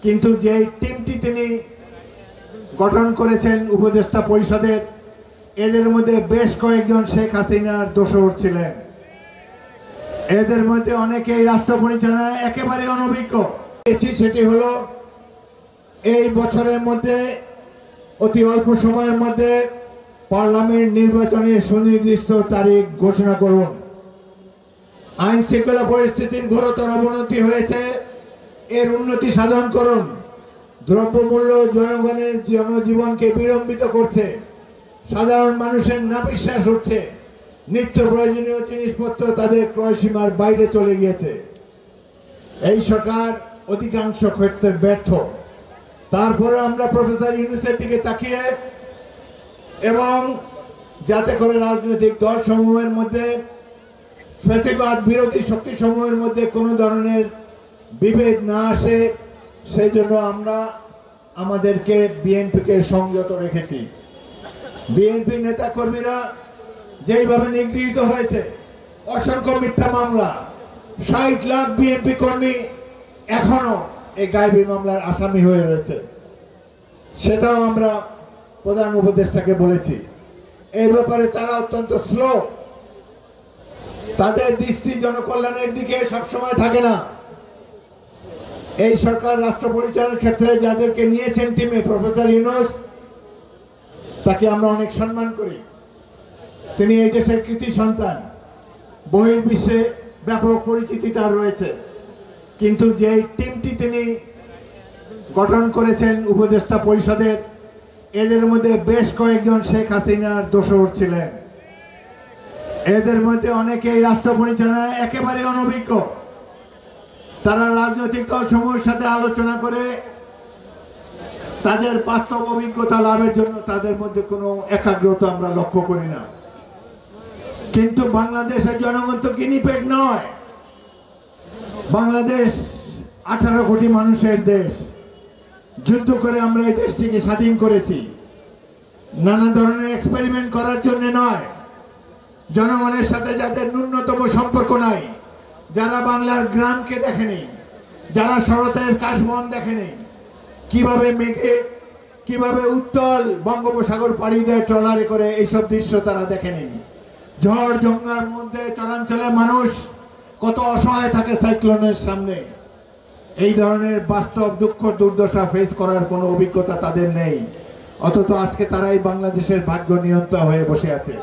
কিন্তু যে টিমটি তিনি গঠন করেছেন উপদেষ্টা পরিষদের, এদের মধ্যে বেশ কয়েকজন শেখ হাসিনার দোসর ছিলেন। এদের মধ্যে অনেকেই রাষ্ট্র পরিচালনায় একেবারে অনভিজ্ঞ। সেটি হলো এই বছরের মধ্যে অতি অল্প সময়ের মধ্যে পার্লামেন্ট নির্বাচনের সুনির্দিষ্ট তারিখ ঘোষণা করুন। আইন শৃঙ্খলা পরিস্থিতির ঘোরতর অবনতি হয়েছে, এর উন্নতি সাধন করুন। দ্রব্যমূল্য জনগণের জনজীবনকে বিলম্বিত করছে, সাধারণ মানুষের নাবিশ্বাস উঠছে, নিত্য প্রয়োজনীয় জিনিসপত্র তাদের ক্রয়সীমার বাইরে চলে গিয়েছে। এই সরকার অধিকাংশ ক্ষেত্রে ব্যর্থ। তারপরে আমরা প্রফেসর ইউনূসের দিকে তাকিয়ে এবং যাতে করে রাজনৈতিক দল সমূহের মধ্যে, ফ্যাসিবাদ বিরোধী শক্তি সমূহের মধ্যে কোনো ধরনের বিভেদ না আসে, সেই জন্য আমরা আমাদেরকে বিএনপিকে সংযত রেখেছি। বিএনপি নেতা কর্মীরা যেইভাবে নিগৃহীত হয়েছে, অসংখ্য মিথ্যা মামলা, ৬০ লাখ বিএনপি কর্মী এখনো এই গায়েবী মামলার আসামি হয়ে রয়েছে, সেটাও আমরা প্রধান উপদেষ্টাকে বলেছি। এই ব্যাপারে তারা অত্যন্ত স্লো, তাদের দৃষ্টি জনকল্যাণের দিকে সবসময় থাকে না। এই সরকার রাষ্ট্র পরিচালনার ক্ষেত্রে যাদেরকে নিয়েছেন টিমে, প্রফেসর ইউনূস, তাকে আমরা অনেক সম্মান করি। তিনি এই দেশের কৃতি সন্তান, বহির্বিশ্বে ব্যাপক পরিচিতি তার রয়েছে। কিন্তু যে টিমটি তিনি গঠন করেছেন উপদেষ্টা পরিষদের, এদের মধ্যে বেশ কয়েকজন শেখ হাসিনার দোসর ছিলেন। এদের মধ্যে অনেকেই রাষ্ট্র পরিচালনায় একেবারে অনভিজ্ঞ। তারা রাজনৈতিক দল সমূহের সাথে আলোচনা করে তাদের বাস্তব অভিজ্ঞতা লাভের জন্য তাদের মধ্যে কোনো একাগ্রতা আমরা লক্ষ্য করি না। কিন্তু বাংলাদেশের জনগণ তো গিনিপেগ নয়। বাংলাদেশ 18 কোটি মানুষের দেশ। যুদ্ধ করে আমরা এই দেশটিকে স্বাধীন করেছি, নানা ধরনের এক্সপেরিমেন্ট করার জন্য নয়। জনগণের সাথে যাদের ন্যূনতম সম্পর্ক নাই, যারা বাংলার গ্রামকে দেখেনি, যারা শরতের কাশবন দেখেনি, কিভাবে মেঘে কিভাবে উত্তল বঙ্গোপসাগর পাড়ি দেয় ট্রলারে করে, এইসব দৃশ্য তারা দেখেনি। ঝড় ঝঞ্ঝার মধ্যে চরাঞ্চলের মানুষ কত অসহায় থাকে সাইক্লোনের সামনে। এই ধরনের বাস্তব দুঃখ দুর্দশা ফেস করার কোনো অভিজ্ঞতা তাদের নেই, অথচ আজকে তারাই বাংলাদেশের ভাগ্য নিয়ন্ত্রণ হয়ে বসে আছে।